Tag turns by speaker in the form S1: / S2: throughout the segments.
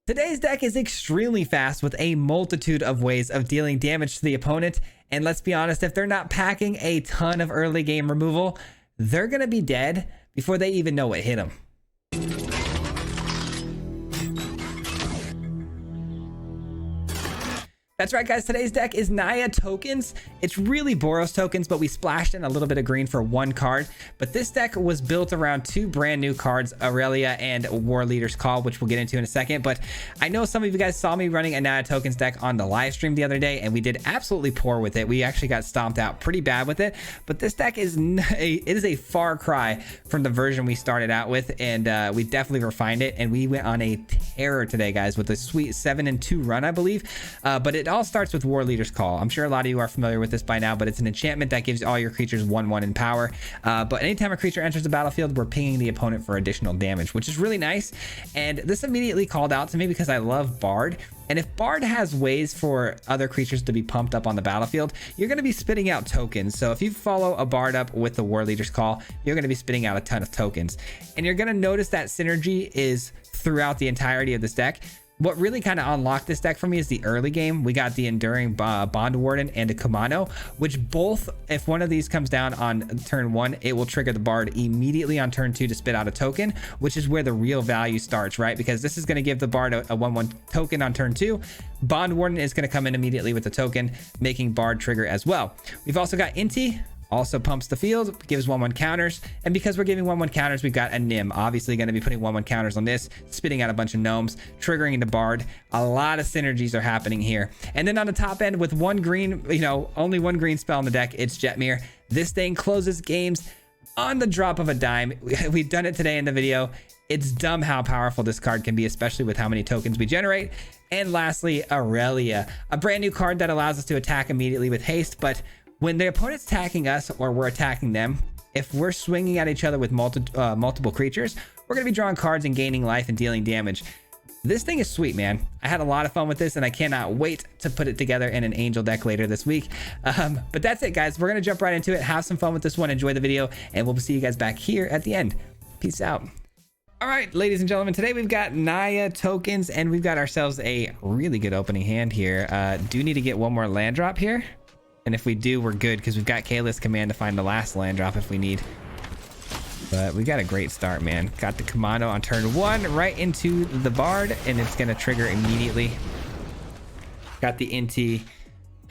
S1: Today's deck is extremely fast with a multitude of ways of dealing damage to the opponent. And let's be honest, if they're not packing a ton of early game removal, they're going to be dead before they even know what hit them. That's right, guys. Today's deck is Naya tokens. It's really Boros tokens, but we splashed in a little bit of green for one card. But this deck was built around two brand new cards, Aurelia and War Leader's Call, which we'll get into in a second. But I know some of you guys saw me running a Naya tokens deck on the live stream the other day, and we did absolutely poor with it. We actually got stomped out pretty bad with it. But this deck is a far cry from the version we started out with, and we definitely refined it. And we went on a terror today, guys, with a sweet 7-2 run, I believe. But it all starts with War Leader's Call. I'm sure a lot of you are familiar with this by now, but it's an enchantment that gives all your creatures 1/1 in power. But anytime a creature enters the battlefield, we're pinging the opponent for additional damage, which is really nice. And this immediately called out to me because I love Bard. And if Bard has ways for other creatures to be pumped up on the battlefield, you're going to be spitting out tokens. So if you follow a Bard up with the War Leader's Call, you're going to be spitting out a ton of tokens. And you're going to notice that synergy is throughout the entirety of this deck. What really kind of unlocked this deck for me is the early game. We got the Enduring Bond Warden and a Kumano, which both, if one of these comes down on turn 1, it will trigger the Bard immediately on turn 2 to spit out a token, which is where the real value starts, right? Because this is going to give the Bard a 1/1 token on turn 2. Bond Warden is going to come in immediately with the token, making Bard trigger as well. We've also got Inti. Also pumps the field, gives 1/1 counters, and because we're giving 1/1 counters, we've got a Nim, obviously going to be putting 1/1 counters on this, spitting out a bunch of gnomes, triggering into Bard. A lot of synergies are happening here. And then on the top end with one green, only one green spell on the deck, it's Jetmir. This thing closes games on the drop of a dime. We've done it today in the video. It's dumb how powerful this card can be, especially with how many tokens we generate. And lastly, Aurelia, a brand new card that allows us to attack immediately with haste, but when the opponent's attacking us or we're attacking them, if we're swinging at each other with multiple creatures, we're going to be drawing cards and gaining life and dealing damage. This thing is sweet, man. I had a lot of fun with this, and I cannot wait to put it together in an Angel deck later this week. But that's it, guys. We're going to jump right into it. Have some fun with this one. Enjoy the video, and we'll see you guys back here at the end. Peace out. All right, ladies and gentlemen, today we've got Naya tokens, and we've got ourselves a really good opening hand here. Do need to get one more land drop here. And if we do, we're good because we've got Kayla's Command to find the last land drop if we need. But we got a great start, man. Got the Kumano on turn 1 right into the Bard, and it's going to trigger immediately. Got the Inti.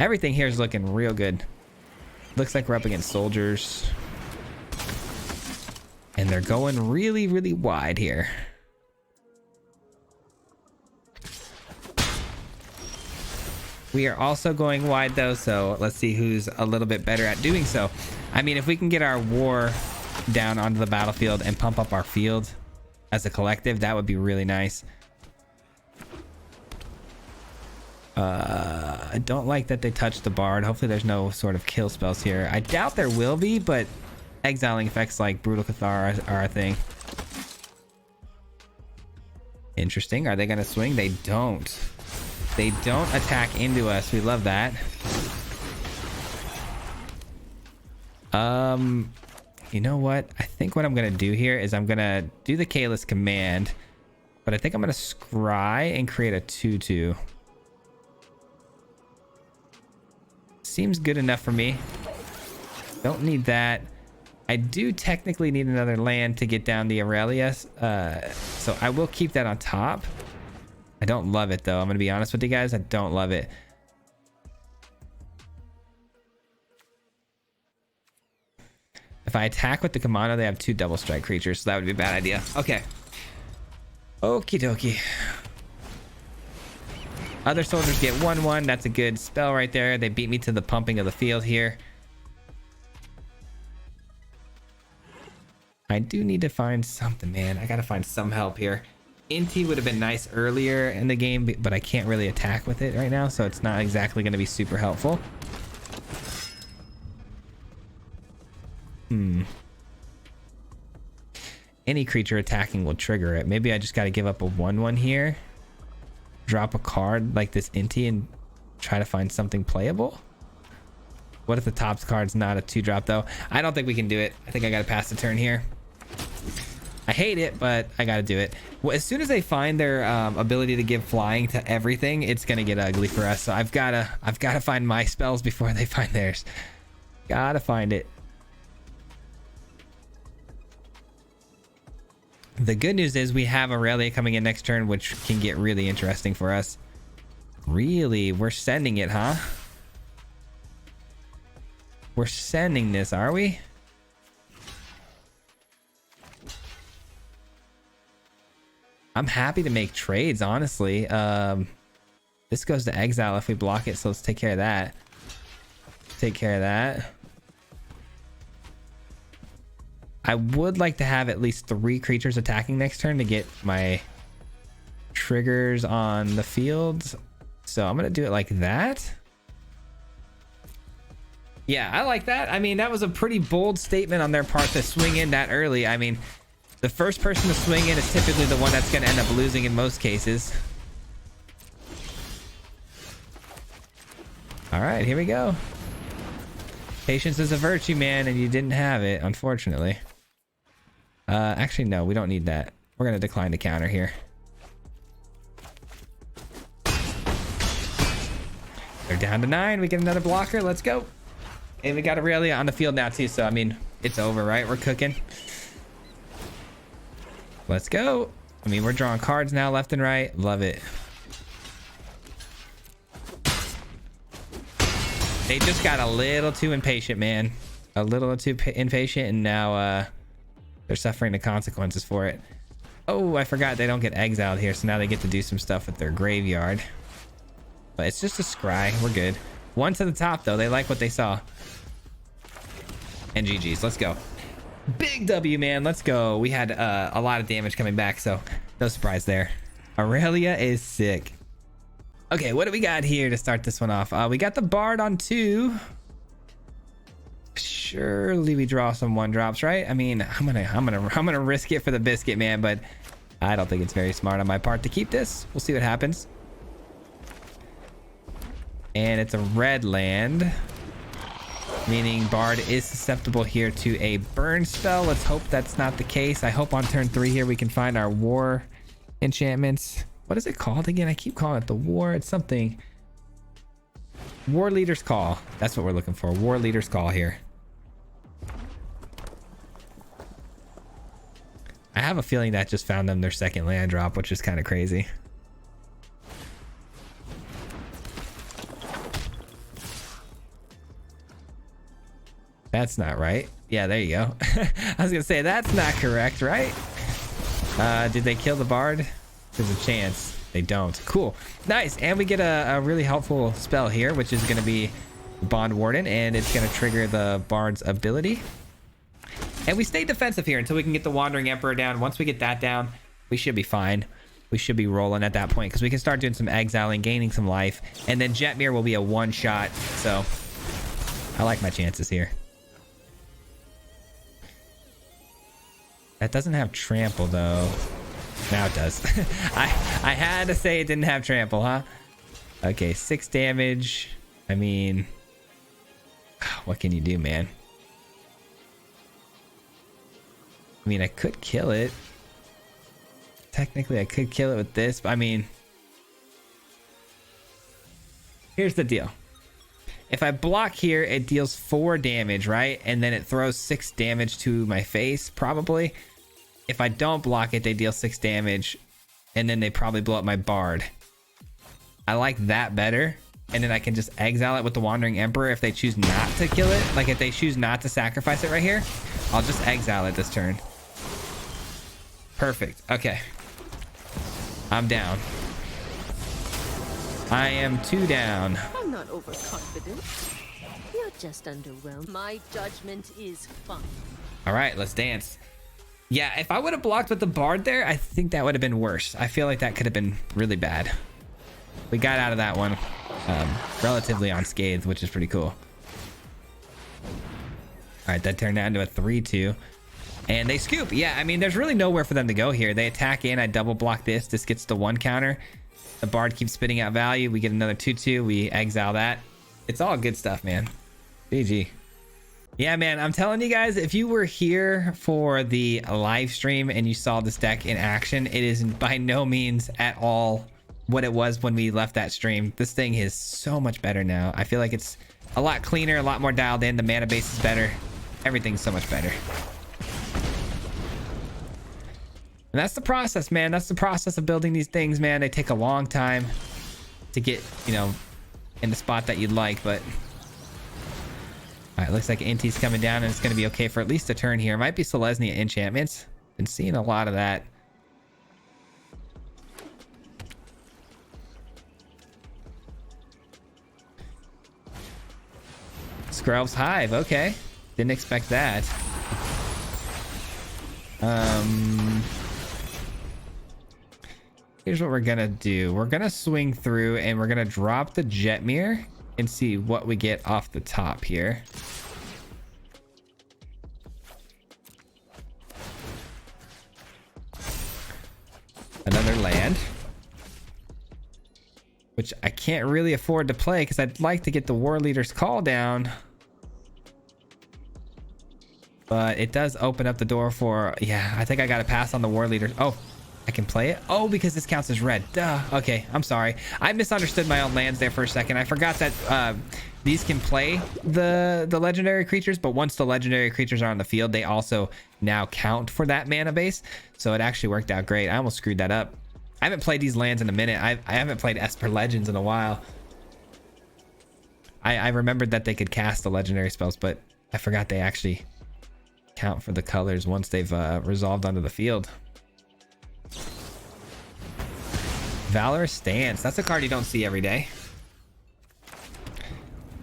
S1: Everything here is looking real good. Looks like we're up against soldiers. And they're going really, really wide here. We are also going wide though, so let's see who's a little bit better at doing so. I mean, if we can get our war down onto the battlefield and pump up our field as a collective, that would be really nice. I don't like that they touched the Bard. Hopefully there's no sort of kill spells here. I doubt there will be, but exiling effects like Brutal Cathar are a thing. Interesting. Are they going to swing? They don't. They don't attack into us. We love that. You know what? I think what I'm gonna do here is I'm gonna do the Kayla's Command, but I think I'm gonna scry and create a 2/2. Seems good enough for me. Don't need that. I do technically need another land to get down the Aurelia, so I will keep that on top. I don't love it though. I'm gonna be honest with you guys. I don't love it. If I attack with the Kumano, they have 2 double strike creatures, so that would be a bad idea. Okay. Okie dokie. Other soldiers get 1/1. That's a good spell right there. They beat me to the pumping of the field here. I do need to find something, man. I gotta find some help here. Inti would have been nice earlier in the game, but I can't really attack with it right now, so it's not exactly going to be super helpful. Any creature attacking will trigger it. Maybe I just got to give up a 1/1 here. Drop a card like this Inti and try to find something playable. What if the top card's not a 2-drop though? I don't think we can do it. I think I got to pass the turn here. I hate it, but I gotta do it. Well, as soon as they find their ability to give flying to everything, it's gonna get ugly for us. So I've gotta find my spells before they find theirs. Gotta find it. The good news is we have Aurelia coming in next turn, which can get really interesting for us. Really? We're sending it, huh? We're sending this, are we? I'm happy to make trades, honestly. This goes to exile if we block it, so let's take care of that. Take care of that. I would like to have at least 3 creatures attacking next turn to get my triggers on the field. So I'm gonna do it like that. Yeah, I like that. I mean, that was a pretty bold statement on their part to swing in that early. I mean, the first person to swing in is typically the one that's going to end up losing in most cases. All right, here we go. Patience is a virtue, man, and you didn't have it, unfortunately. Actually, no, we don't need that. We're going to decline the counter here. They're down to 9. We get another blocker. Let's go. And we got Aurelia on the field now, too, so, I mean, it's over, right? We're cooking. Let's go. I mean, we're drawing cards now left and right. Love it. They just got a little too impatient, man. A little too impatient, and now they're suffering the consequences for it. Oh, I forgot they don't get exiled here, so now they get to do some stuff with their graveyard. But it's just a scry. We're good. 1 to the top, though. They like what they saw. And GG's. Let's go. Big W, man. Let's go. We had a lot of damage coming back, so no surprise there. Aurelia is sick. Okay, what do we got here to start this one off? We got the Bard on 2. Surely we draw some 1-drops, right? I mean, I'm gonna risk it for the biscuit, man, but I don't think it's very smart on my part to keep this. We'll see what happens. And it's a red land, meaning Bard is susceptible here to a burn spell. Let's hope that's not the case. I hope on turn 3 here we can find our war enchantments. What is it called again? I keep calling it the war. It's something. War Leader's Call. That's what we're looking for. War Leader's Call here. I have a feeling that just found them their second land drop, which is kind of crazy. That's not right. Yeah, there you go. I was gonna say that's not correct, right? Did they kill the Bard? There's a chance they don't. Cool, nice. And we get a really helpful spell here, which is gonna be Bond Warden, and it's gonna trigger the Bard's ability. And we stay defensive here until we can get the Wandering Emperor down. Once we get that down, we should be fine. We should be rolling at that point because we can start doing some exiling, gaining some life, and then Jetmir will be a one-shot. So I like my chances here. That doesn't have trample though. Now it does. I had to say it didn't have trample, huh? Okay, 6 damage. I mean, what can you do, man? I mean, I could kill it. Technically, I could kill it with this, but I mean, here's the deal. If I block here, it deals 4 damage, right? And then it throws 6 damage to my face, probably. If I don't block it, they deal 6 damage, and then they probably blow up my Bard. I like that better. And then I can just exile it with the Wandering Emperor if they choose not to kill it. Like if they choose not to sacrifice it right here, I'll just exile it this turn. Perfect. Okay. I'm down. I am 2 down.
S2: I'm not overconfident. You're just underwhelmed. My judgment is fine.
S1: All right, let's dance. Yeah, if I would have blocked with the Bard there, I think that would have been worse. I feel like that could have been really bad. We got out of that one relatively unscathed, which is pretty cool. All right, that turned out into a 3-2. And they scoop. Yeah, I mean, there's really nowhere for them to go here. They attack in. I double block this. This gets the 1 counter. The Bard keeps spitting out value. We get another 2-2. We exile that. It's all good stuff, man. GG. Yeah, man, I'm telling you guys, if you were here for the live stream and you saw this deck in action, it is by no means at all what it was when we left that stream. This thing is so much better now. I feel like it's a lot cleaner, a lot more dialed in. The mana base is better. Everything's so much better. And that's the process, man. That's the process of building these things, man. They take a long time to get, you know, in the spot that you'd like, but... All right, looks like Inti's coming down, and it's going to be okay for at least a turn here. It might be Selesnya enchantments. Been seeing a lot of that. Skrelv's Hive, okay. Didn't expect that. Here's what we're gonna do. We're gonna swing through, and we're gonna drop the Jetmir and see what we get off the top here. Another land, which I can't really afford to play because I'd like to get the War Leader's Call down. But it does open up the door for, yeah, I think I got to pass on the War Leader. Oh, I can play it. Oh, because this counts as red. Duh. Okay, I'm sorry. I misunderstood my own lands there for a second. I forgot that these can play the legendary creatures, but once the legendary creatures are on the field, they also now count for that mana base. So it actually worked out great. I almost screwed that up. I haven't played these lands in a minute. I haven't played Esper Legends in a while. I remembered that they could cast the legendary spells, but I forgot they actually count for the colors once they've resolved onto the field. Valorous Stance. That's a card you don't see every day.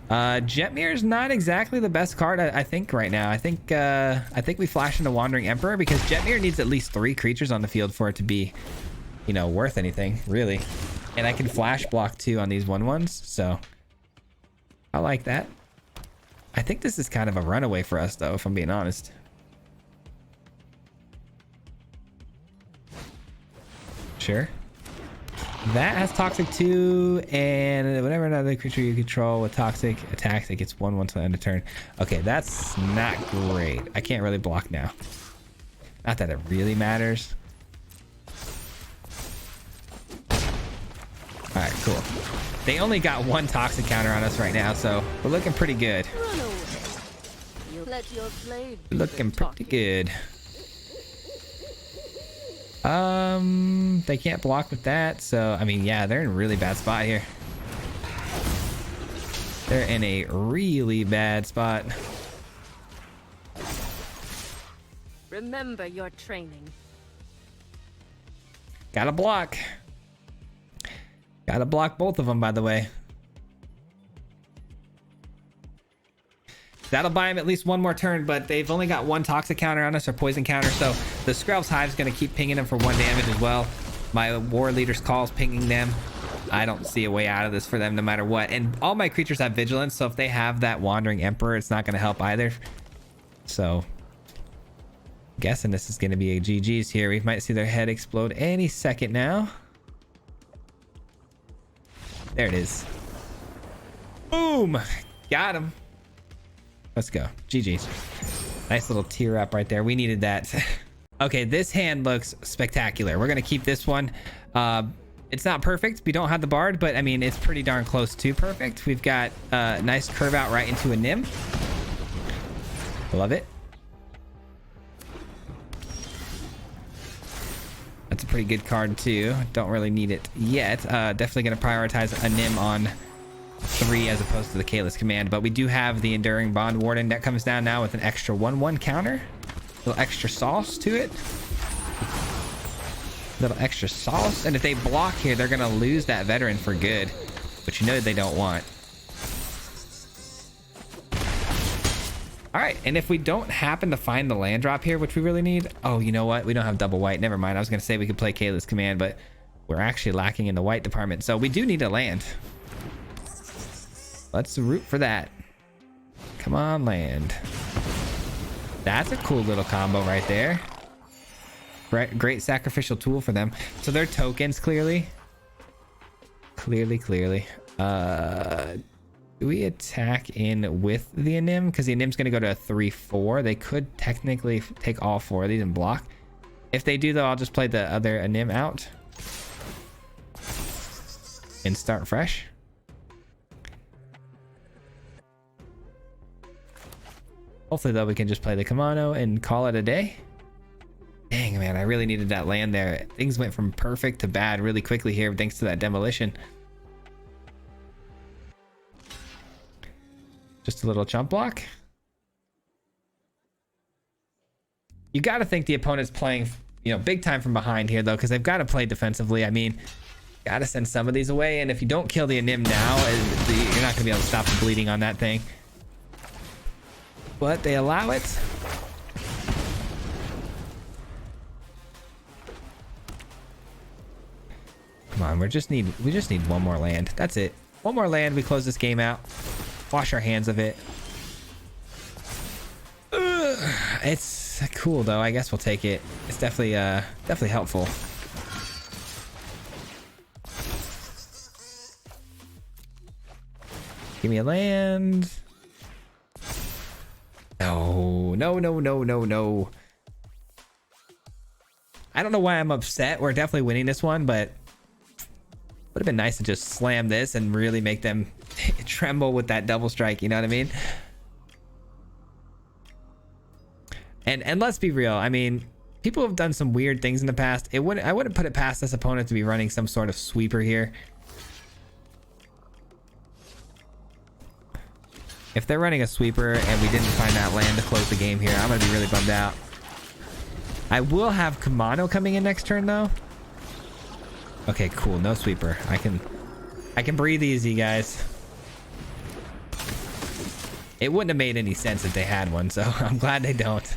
S1: Jetmir is not exactly the best card, I think, right now. I think we flash into Wandering Emperor because Jetmir needs at least 3 creatures on the field for it to be, you know, worth anything, really. And I can flash block 2 on these 1/1s, so I like that. I think this is kind of a runaway for us, though, if I'm being honest. Sure. That has Toxic 2, and whenever another creature you control with Toxic attacks, it gets 1/1 to the end of turn. Okay, that's not great. I can't really block now. Not that it really matters. Alright, cool. They only got 1 Toxic counter on us right now, so we're looking pretty good. Looking pretty good. They can't block with that, so I mean, yeah, they're in a really bad spot here. They're in a really bad spot.
S2: Remember your training.
S1: Gotta block. Gotta block both of them, by the way. That'll buy him at least 1 more turn, but they've only got 1 Toxic counter on us or poison counter, so the Skrelv's Hive is going to keep pinging them for 1 damage as well. My War Leader's Call is pinging them. I don't see a way out of this for them no matter what. And all my creatures have Vigilance, so if they have that Wandering Emperor, it's not going to help either. So, I'm guessing this is going to be a GG's here. We might see their head explode any second now. There it is. Boom! Got him. Let's go. GG's. Nice little tear up right there. We needed that. Okay, this hand looks spectacular. We're going to keep this one. It's not perfect. We don't have the Bard, but I mean, it's pretty darn close to perfect. We've got a nice curve out right into a Nim. Love it. That's a pretty good card too. Don't really need it yet. Definitely going to prioritize a Nim on 3 as opposed to the Kalis command, but we do have the Enduring Bond Warden that comes down now with an extra 1/1 counter. A little extra sauce to it. A little extra sauce, and if they block here, they're gonna lose that veteran for good, which you know they don't want. All right, and if we don't happen to find the land drop here, which we really need, oh, you know what? We don't have double white. Never mind. I was gonna say we could play Kalis command, but we're actually lacking in the white department, so we do need a land. Let's root for that. Come on, land. That's a cool little combo right there. Great sacrificial tool for them. So they're tokens, clearly. Clearly. Do we attack in with the Anim? Because the Anim's going to go to a 3-4. They could technically take all 4 of these and block. If they do, though, I'll just play the other Anim out and start fresh. Hopefully, though, we can just play the Kimono and call it a day. Dang, man, I really needed that land there. Things went from perfect to bad really quickly here thanks to that demolition. Just a little chump block. You got to think the opponent's playing, you know, big time from behind here, though, because they've got to play defensively. I mean, got to send some of these away. And if you don't kill the Anim now, you're not going to be able to stop the bleeding on that thing. But they allow it. Come on, we just need one more land. That's it. One more land, we close this game out. Wash our hands of it. It's cool though. I guess we'll take it. It's definitely helpful. Give me a land. No. I don't know why I'm upset. We're definitely winning this one, but would have been nice to just slam this and really make them tremble with that double strike. You know what I mean? And let's be real. I mean, people have done some weird things in the past. I wouldn't put it past this opponent to be running some sort of sweeper here. If they're running a sweeper and we didn't find that land to close the game here, I'm gonna be really bummed out. I will have Kimono coming in next turn though. Okay, cool. No sweeper. I can breathe easy, guys. It wouldn't have made any sense if they had one, so I'm glad they don't.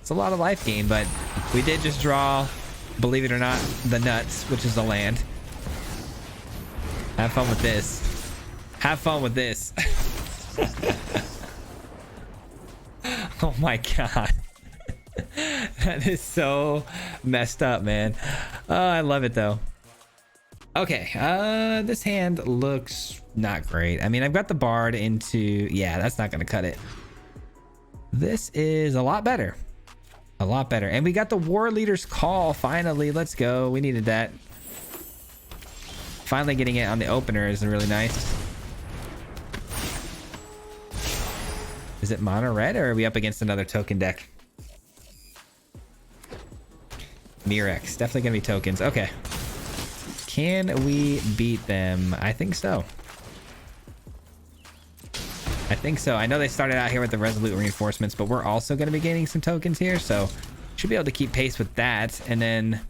S1: It's a lot of life gain, but we did just draw, believe it or not, the nuts, which is the land. Have fun with this. Have fun with this. Oh my god. That is so messed up, man. Oh, I love it though. Okay, this hand looks not great. I mean, I've got the Bard into... Yeah, that's not gonna cut it. This is a lot better. A lot better. And we got the War Leader's Call, finally. Let's go. We needed that. Finally getting it on the opener is really nice. Is it mono red or are we up against another token deck? Mirex, definitely gonna be tokens. Okay. Can we beat them? I think so. I think so. I know they started out here with the Resolute Reinforcements, but we're also gonna be gaining some tokens here, so should be able to keep pace with that. And then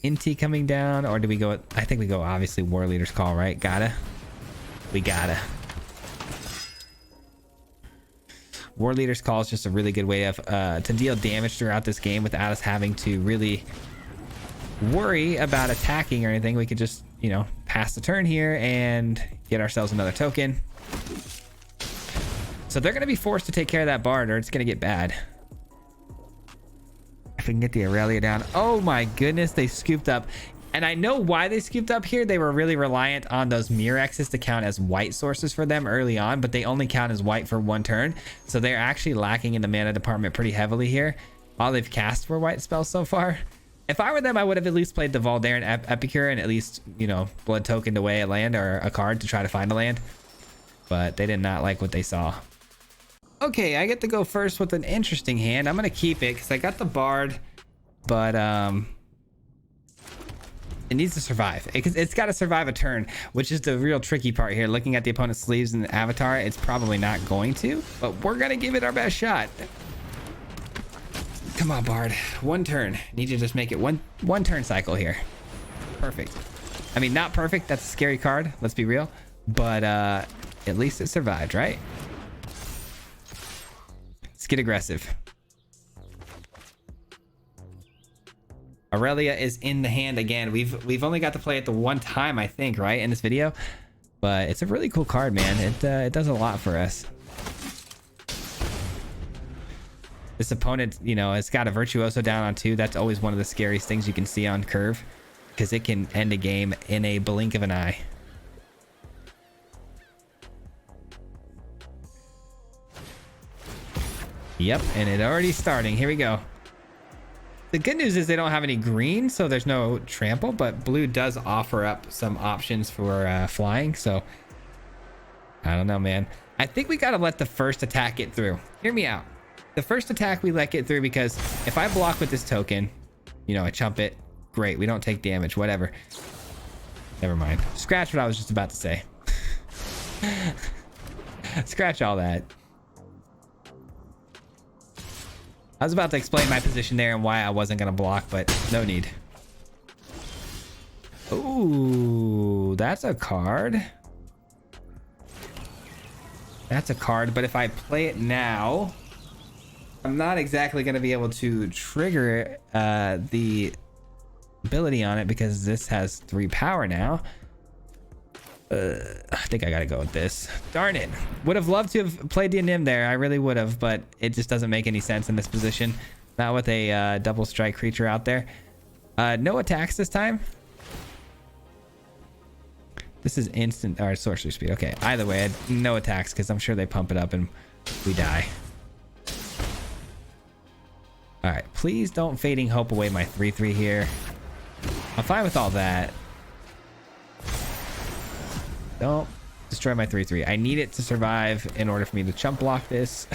S1: Inti coming down, or do we go? I think we go obviously War Leader's Call, right? We gotta. War Leader's Call is just a really good way of to deal damage throughout this game without us having to really worry about attacking or anything. We could just, you know, pass the turn here and get ourselves another token. So they're going to be forced to take care of that Bard or it's going to get bad. If we can get the Aurelia down. Oh my goodness, they scooped up. And I know why they scooped up here. They were really reliant on those Mirexes to count as white sources for them early on, but they only count as white for one turn. So they're actually lacking in the mana department pretty heavily here. All they've cast were white spells so far. If I were them, I would have at least played the Valdarin Epicure and at least, you know, blood tokened away a land or a card to try to find a land. But they did not like what they saw. Okay, I get to go first with an interesting hand. I'm going to keep it because I got the Bard, but it needs to survive. It's got to survive a turn, which is the real tricky part here. Looking at the opponent's sleeves and the avatar, it's probably not going to, but we're going to give it our best shot. Come on, Bard. One turn. Need to just make it one turn cycle here. Perfect. I mean, not perfect. That's a scary card. Let's be real. But at least it survived, right? Let's get aggressive. Aurelia is in the hand again. We've only got to play it the one time, I think, right, in this video. But it's a really cool card, man. It does a lot for us. This opponent, you know, it's got a Virtuoso down on 2. That's always one of the scariest things you can see on curve. because it can end a game in a blink of an eye. Yep, and it already starting. Here we go. The good news is they don't have any green, so there's no trample, but blue does offer up some options for flying, so I don't know, man. I think we gotta let the first attack get through. Hear me out. The first attack we let get through, because if I block with this token, you know, I chump it, great, we don't take damage, whatever. Never mind. Scratch what I was just about to say. Scratch all that. I was about to explain my position there and why I wasn't gonna block, but no need. Ooh, that's a card. That's a card, but if I play it now, I'm not exactly gonna be able to trigger the ability on it because this has 3 power now. I think I gotta go with this. Darn it. Would have loved to have played the Nim there. I really would have, but it just doesn't make any sense in this position. Not with a double strike creature out there. No attacks this time. This is instant or sorcery speed. Okay, either way, no attacks because I'm sure they pump it up and we die. All right, please don't Fading Hope away my 3/3 here. I'm fine with all that. Don't destroy my 3/3. I need it to survive in order for me to chump block this.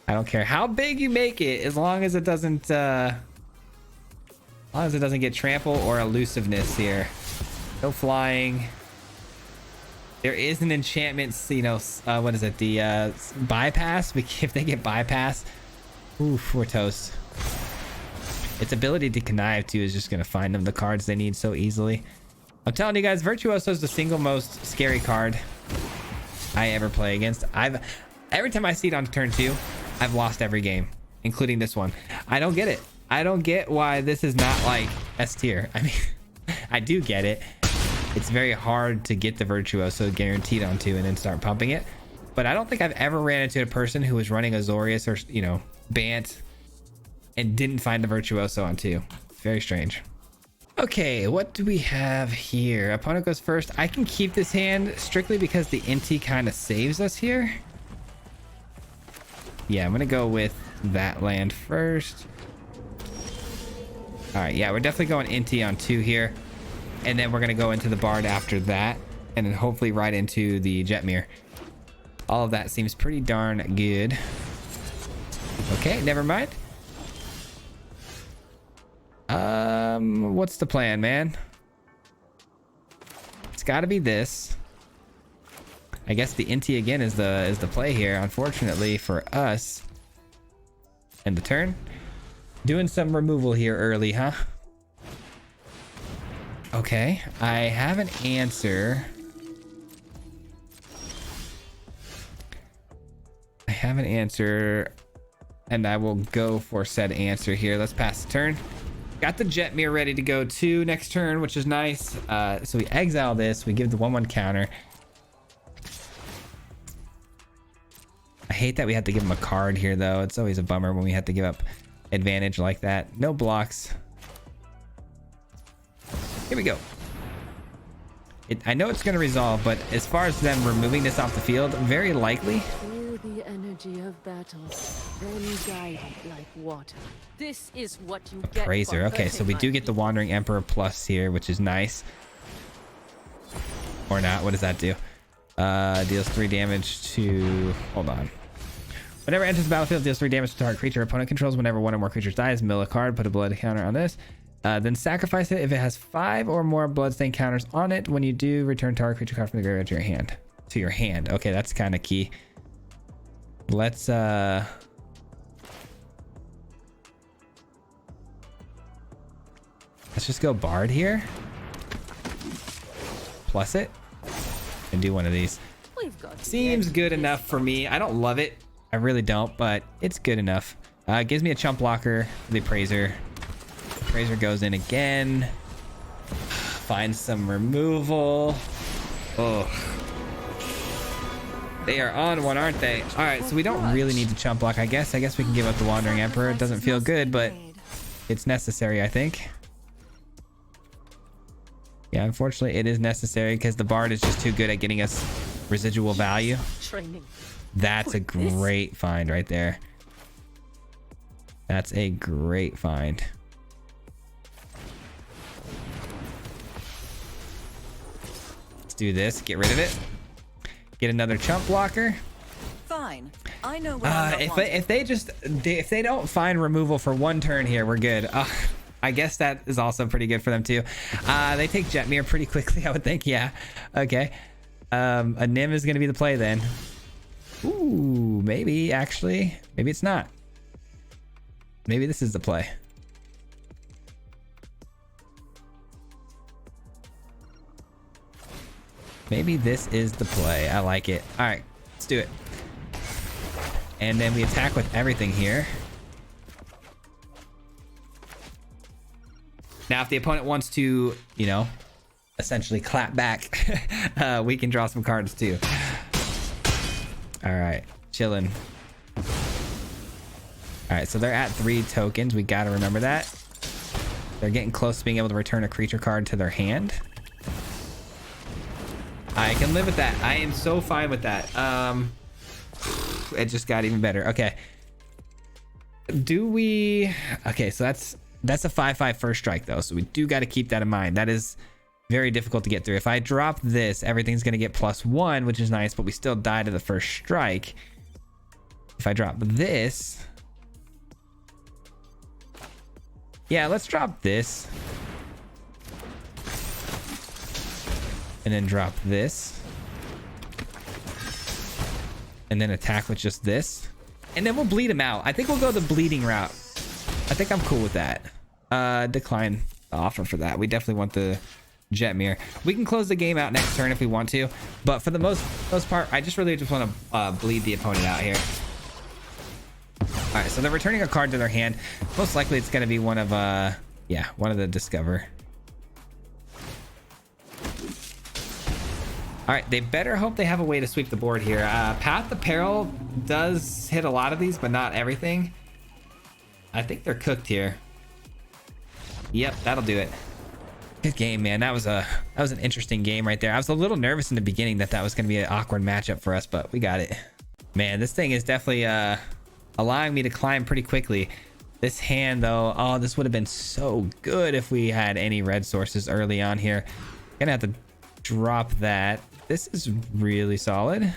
S1: I don't care how big you make it, as long as it doesn't get trample or elusiveness here. No flying. There is an enchantment, you know, what is it? The bypass. If they get bypass, oof, we're toast. Its ability to connive too is just gonna find them the cards they need so easily. I'm telling you guys, Virtuoso is the single most scary card I ever play against. Every time I see it on turn 2, I've lost every game, including this one. I don't get it. I don't get why this is not like S tier. I mean, I do get it. It's very hard to get the Virtuoso guaranteed onto and then start pumping it. But I don't think I've ever ran into a person who was running Azorius or, you know, Bant and didn't find the Virtuoso on 2. Very strange. Okay, what do we have here? Opponent goes first. I can keep this hand strictly because the Inti kind of saves us here. Yeah, I'm gonna go with that land first. All right, yeah, we're definitely going Inti on 2 here. And then we're gonna go into the Bard after that. And then hopefully right into the Jetmir. All of that seems pretty darn good. Okay, never mind. What's the plan, man? It's got to be this. I guess the Inti again is the play here, unfortunately for us. End the turn. Doing some removal here early, huh? Okay, I have an answer. I have an answer, and I will go for said answer here. Let's pass the turn. Got the Jetmir ready to go too next turn, which is nice. So we exile this. We give the 1/1 counter. I hate that we have to give him a card here, though. It's always a bummer when we have to give up advantage like that. No blocks. Here we go. I know it's going to resolve, but as far as them removing this off the field, very likely.
S2: Feel the energy of battle, then guide it like water. This is what you get.
S1: Appraiser. Okay, so we do get the Wandering Emperor plus here, which is nice. Or not. What does that do? Deals 3 damage to... Hold on. Whenever it enters the battlefield, deals 3 damage to target creature opponent controls. Whenever 1 or more creatures dies, mill a card, put a blood counter on this. Then sacrifice it if it has 5 or more bloodstain counters on it. When you do, return target creature card from the graveyard to your hand. To your hand. Okay, that's kind of key. Let's just go Bard here. Plus it. And do one of these. Seems good enough for me. I don't love it. I really don't, but it's good enough. It gives me a chump blocker for the Appraiser. Appraiser goes in again. Finds some removal. Oh. They are on one, aren't they? All right, so we don't really need to chump block. I guess we can give up the Wandering Emperor. It doesn't feel good, but it's necessary, I think. Yeah, unfortunately, it is necessary because the Bard is just too good at getting us residual value. That's a great find right there. That's a great find. Let's do this. Get rid of it. Get another chump blocker.
S3: Fine. I know what
S1: if they don't find removal for one turn here, we're good. I guess that is also pretty good for them too. They take Jetmir pretty quickly, I would think. Yeah. Okay. A Nim is going to be the play then. Ooh, maybe actually. Maybe it's not. Maybe this is the play. Maybe this is the play. I like it. All right, let's do it. And then we attack with everything here. Now, if the opponent wants to, you know, essentially clap back, we can draw some cards too. All right, chilling. All right, so they're at 3 tokens. We got to remember that. They're getting close to being able to return a creature card to their hand. I can live with that. I am so fine with that. It just got even better. Okay. Do we... Okay, so that's a 5/5 first strike, though. So we do got to keep that in mind. That is very difficult to get through. If I drop this, everything's going to get +1, which is nice, but we still die to the first strike. If I drop this... Yeah, let's drop this. And then drop this. And then attack with just this. And then we'll bleed him out. I think we'll go the bleeding route. I think I'm cool with that. Decline the offer for that. We definitely want the Jetmir. We can close the game out next turn if we want to. But for the most part, I just really want to bleed the opponent out here. Alright, so they're returning a card to their hand. Most likely it's going to be one of, one of the Discover. All right, they better hope they have a way to sweep the board here. Path of Peril does hit a lot of these, but not everything. I think they're cooked here. Yep, that'll do it. Good game, man. That was an interesting game right there. I was a little nervous in the beginning that was going to be an awkward matchup for us, but we got it. Man, this thing is definitely allowing me to climb pretty quickly. This hand, though, oh, this would have been so good if we had any red sources early on here. Gonna have to drop that. This is really solid.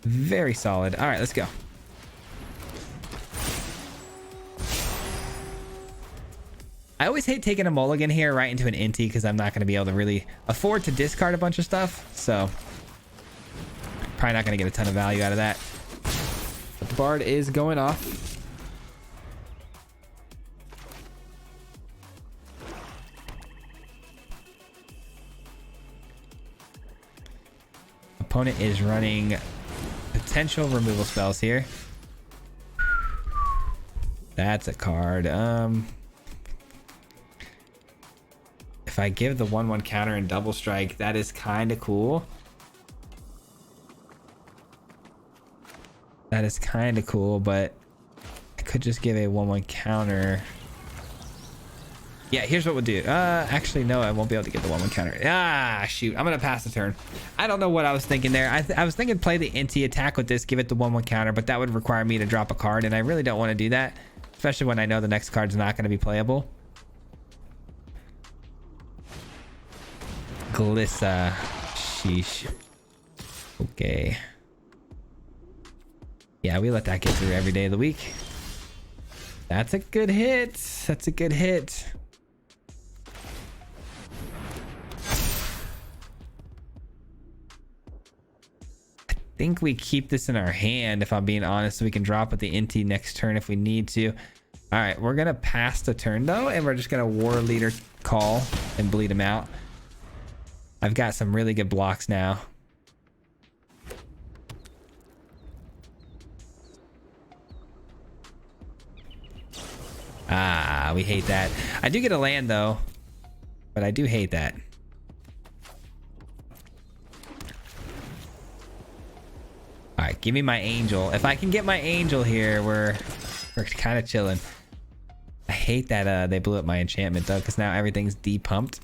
S1: Very solid. All right, let's go. I always hate taking a mulligan here right into an Inti because I'm not going to be able to really afford to discard a bunch of stuff. So probably not going to get a ton of value out of that. But the Bard is going off. Opponent is running potential removal spells here. That's a card. If I give the 1/1 counter and double strike, that is kind of cool. That is kind of cool, but I could just give a 1/1 counter. Yeah, here's what we'll do. Actually, no, I won't be able to get the 1/1 counter. Ah, shoot. I'm going to pass the turn. I don't know what I was thinking there. I was thinking play the Inti, attack with this, give it the 1/1 counter, but that would require me to drop a card, and I really don't want to do that, especially when I know the next card's not going to be playable. Glissa. Sheesh. Okay. Yeah, we let that get through every day of the week. That's a good hit. That's a good hit. I think we keep this in our hand, if I'm being honest, so we can drop with the Inti next turn if we need to. All right, we're going to pass the turn, though, and we're just going to War Leader call and bleed him out. I've got some really good blocks now. Ah, we hate that. I do get a land, though, but I do hate that. give me my angel. If I can get my angel here, we're kind of chilling. I hate that they blew up my enchantment though, because now everything's depumped.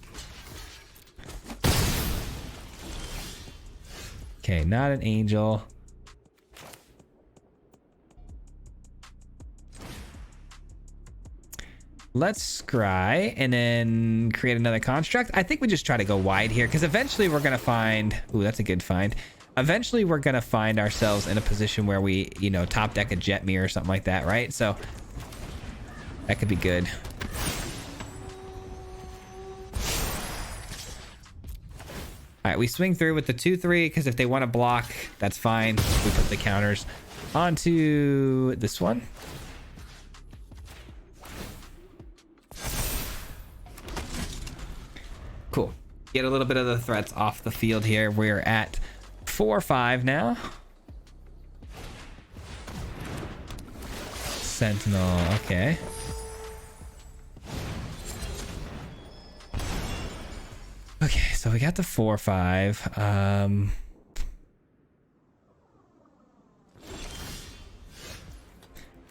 S1: Okay, not an angel. Let's scry and then create another construct. I think we just try to go wide here because eventually we're going to find... Ooh, that's a good find. Eventually we're going to find ourselves in a position where we, you know, top deck a jet mirror or something like that, right? So that could be good. All right, we swing through with the 2-3 because if they want to block, that's fine. We put the counters onto this one. Cool. Get a little bit of the threats off the field here. We're at 4-5 now. Sentinel, okay. Okay, so we got the 4-5.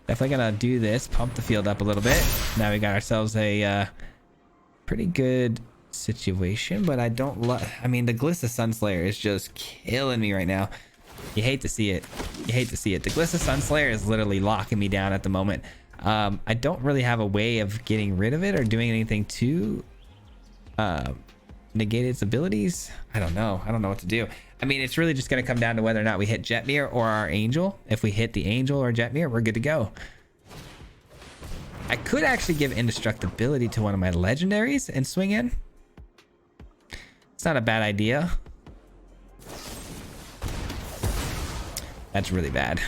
S1: Definitely gonna do this, pump the field up a little bit. Now we got ourselves a pretty good situation, but I don't love... I mean, the Glissa Sunslayer is just killing me right now. You hate to see it. You hate to see it. The Glissa Sunslayer is literally locking me down at the moment. I don't really have a way of getting rid of it or doing anything to negate its abilities. I don't know what to do. I mean, it's really just going to come down to whether or not we hit Jetmir or our Angel. If we hit the Angel or Jetmir, we're good to go. I could actually give indestructibility to one of my legendaries and swing in. It's not a bad idea. That's really bad.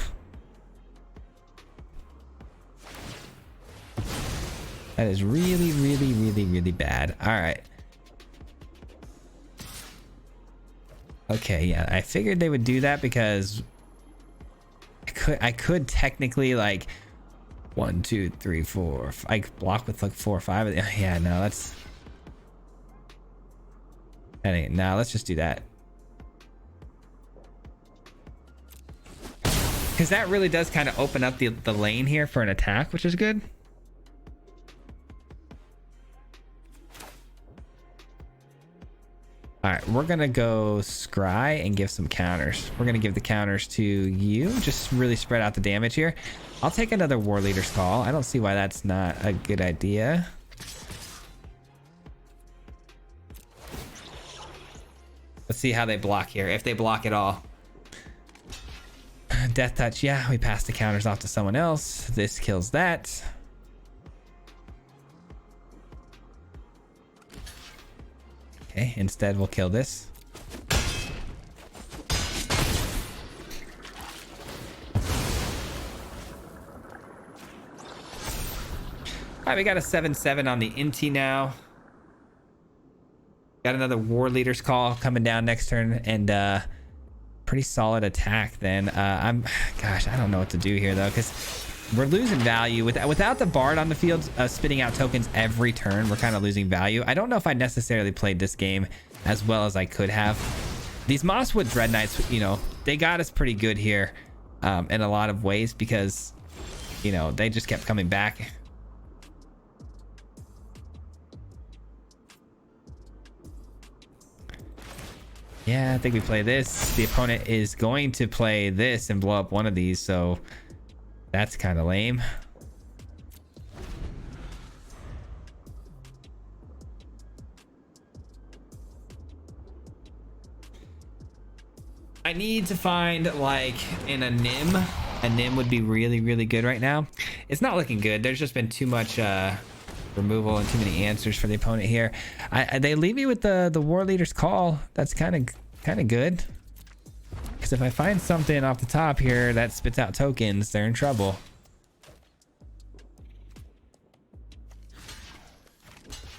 S1: That is really, really, really, really bad. All right. Okay, yeah, I figured they would do that because I could technically like 1, 2, 3, 4. I could block with like 4 or 5. Yeah, no, that ain't. No, let's just do that. Because that really does kind of open up the lane here for an attack, which is good. All right, we're going to go scry and give some counters. We're going to give the counters to you. Just really spread out the damage here. I'll take another War Leader's Call. I don't see why that's not a good idea. Let's see how they block here, if they block at all. Death Touch, yeah, we pass the counters off to someone else. This kills that. Okay, instead we'll kill this. All right, we got a 7-7 on the Inti now. Got another War Leader's Call coming down next turn, and pretty solid attack then. Gosh, I don't know what to do here though, because we're losing value without the Bard on the field spitting out tokens every turn. We're kind of losing value. I don't know if I necessarily played this game as well as I could have. These Mosswood Dread Knights, you know, they got us pretty good here in a lot of ways because, you know, they just kept coming back. Yeah, I think we play this. The opponent is going to play this and blow up one of these, so that's kind of lame. I need to find like in a Nim. A Nim would be really, really good right now. It's not looking good. There's just been too much removal and too many answers for the opponent here. They leave me with the War Leader's Call. That's kind of good, because if I find something off the top here that spits out tokens, they're in trouble.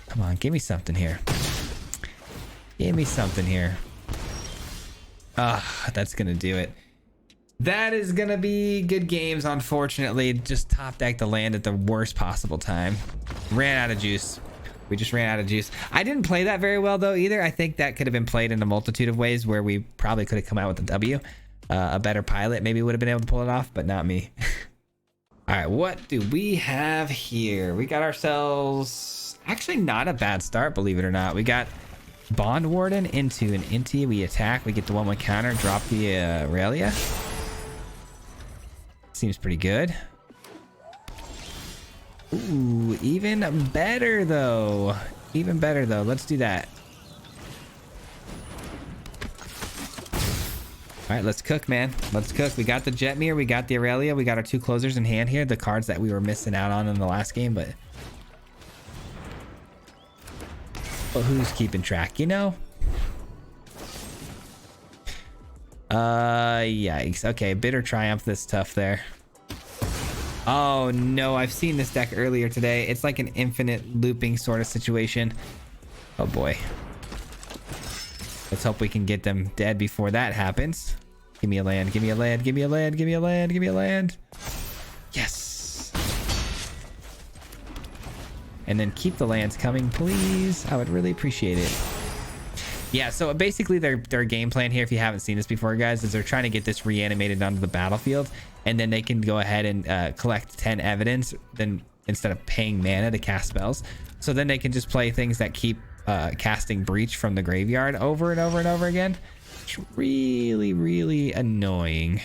S1: Come on, give me something here. Give me something here. Ah, that's gonna do it. That is gonna be good games. Unfortunately, just top deck the land at the worst possible time. Ran out of juice. We just ran out of juice. I didn't play that very well though either. I think that could have been played in a multitude of ways where we probably could have come out with a W. a better pilot maybe would have been able to pull it off, but not me. All right, what do we have here? We got ourselves actually not a bad start, believe it or not. We got Bond Warden into an Inti. We attack, we get the 1/1 counter, drop the Aurelia. Seems pretty good. Ooh, even better though. Even better though. Let's do that. All right, let's cook, man. Let's cook. We got the Jetmir, we got the Aurelia, we got our 2 closers in hand here, the cards that we were missing out on in the last game, but who's keeping track, you know? Yikes. Okay, Bitter Triumph, this tough there. Oh no, I've seen this deck earlier today. It's like an infinite looping sort of situation. Oh boy. Let's hope we can get them dead before that happens. Give me a land, give me a land, give me a land, give me a land, give me a land. Yes. And then keep the lands coming, please. I would really appreciate it. Yeah, so basically their game plan here, if you haven't seen this before, guys, is they're trying to get this reanimated onto the battlefield, and then they can go ahead and collect 10 evidence then instead of paying mana to cast spells. So then they can just play things that keep casting Breach from the graveyard over and over and over again. It's really, really annoying.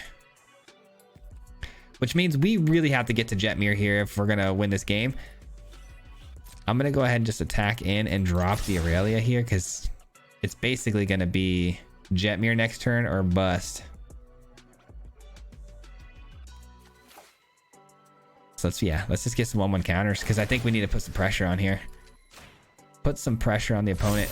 S1: Which means we really have to get to Jetmir here if we're going to win this game. I'm going to go ahead and just attack in and drop the Aurelia here because it's basically going to be Jetmir next turn or bust. So let's just get some 1/1 counters because I think we need to put some pressure on here. Put some pressure on the opponent.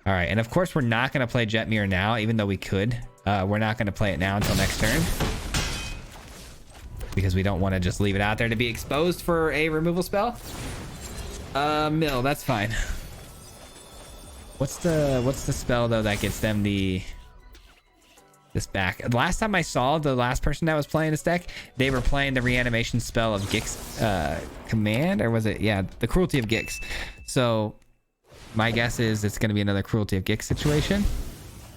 S1: All right, and of course we're not going to play Jetmir now, even though we could. We're not going to play it now until next turn because we don't want to just leave it out there to be exposed for a removal spell. Mill, that's fine. What's the spell though that gets them this back? Last time I saw the last person that was playing this deck, they were playing the reanimation spell of Gix command, or was it? Yeah, the Cruelty of Gix. So my guess is it's going to be another Cruelty of Gix situation,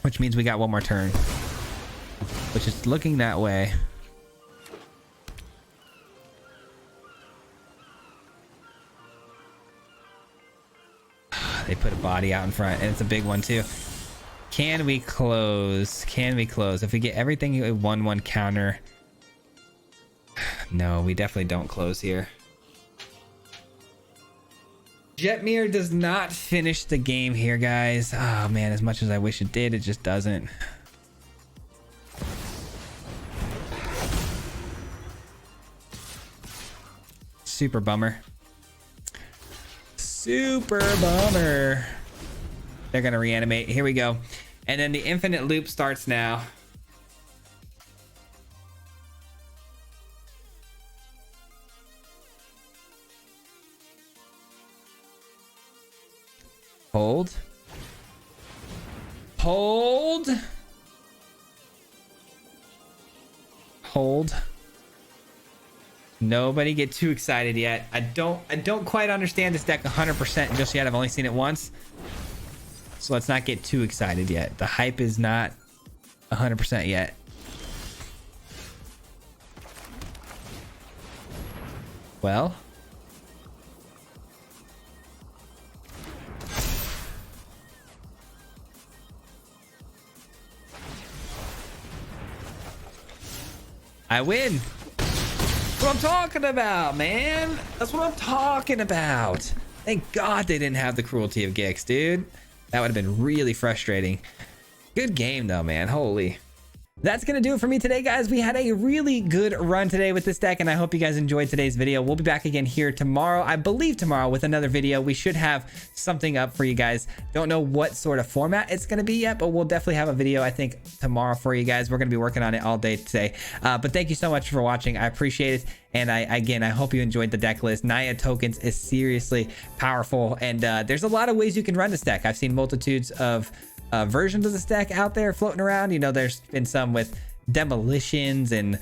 S1: which means we got 1 more turn, which is looking that way. They put a body out in front, and it's a big one too. Can we close? Can we close? If we get everything a 1/1 counter. No, we definitely don't close here. Jetmir does not finish the game here, guys. Oh man, as much as I wish it did, it just doesn't. Super bummer. Super bummer. They're gonna reanimate. Here we go. And then the infinite loop starts now. Hold. Hold. Hold. Nobody get too excited yet. I don't quite understand this deck 100% just yet. I've only seen it once. So let's not get too excited yet. The hype is not 100% yet. Well. I win. That's what I'm talking about, man. That's what I'm talking about. Thank God they didn't have the Cruelty of Gix, dude. That would have been really frustrating. Good game though, man. Holy. That's gonna do it for me today, guys. We had a really good run today with this deck, and I hope you guys enjoyed today's video. We'll be back again here tomorrow, I believe tomorrow, with another video. We should have something up for you guys. Don't know what sort of format it's gonna be yet, but we'll definitely have a video, I think, tomorrow for you guys. We're gonna be working on it all day today. But thank you so much for watching. I appreciate it. And I hope you enjoyed the deck list. Naya tokens is seriously powerful, and there's a lot of ways you can run this deck. I've seen multitudes of versions of this deck out there floating around. You know, there's been some with demolitions and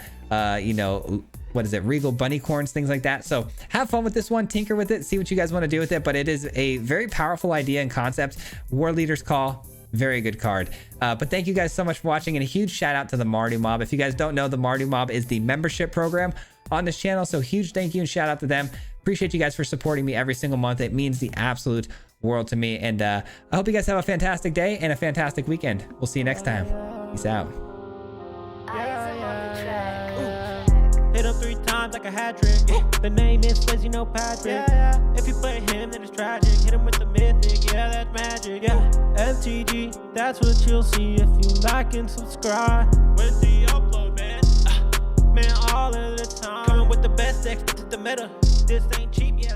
S1: you know, what is it, Regal Bunnycorns, things like that. So have fun with this one, tinker with it, see what you guys want to do with it. But it is a very powerful idea and concept. War Leader's Call, very good card. But thank you guys so much for watching, and a huge shout out to the Mardu Mob. If you guys don't know, the Mardu Mob is the membership program on this channel. So huge thank you and shout out to them. Appreciate you guys for supporting me every single month. It means the absolute world to me. And I hope you guys have a fantastic day and a fantastic weekend. We'll see you next time. Peace out.
S4: Hit him 3 times like a hat trick. The name is Swayze, no Patrick. If you play him, then it's tragic. Hit him with the mythic, yeah, that's magic. Yeah, MTG, that's what you'll see if you like and subscribe. Where's the upload, man? Man, all of the time. Coming with the best decks, this is the meta. This ain't cheap, yeah.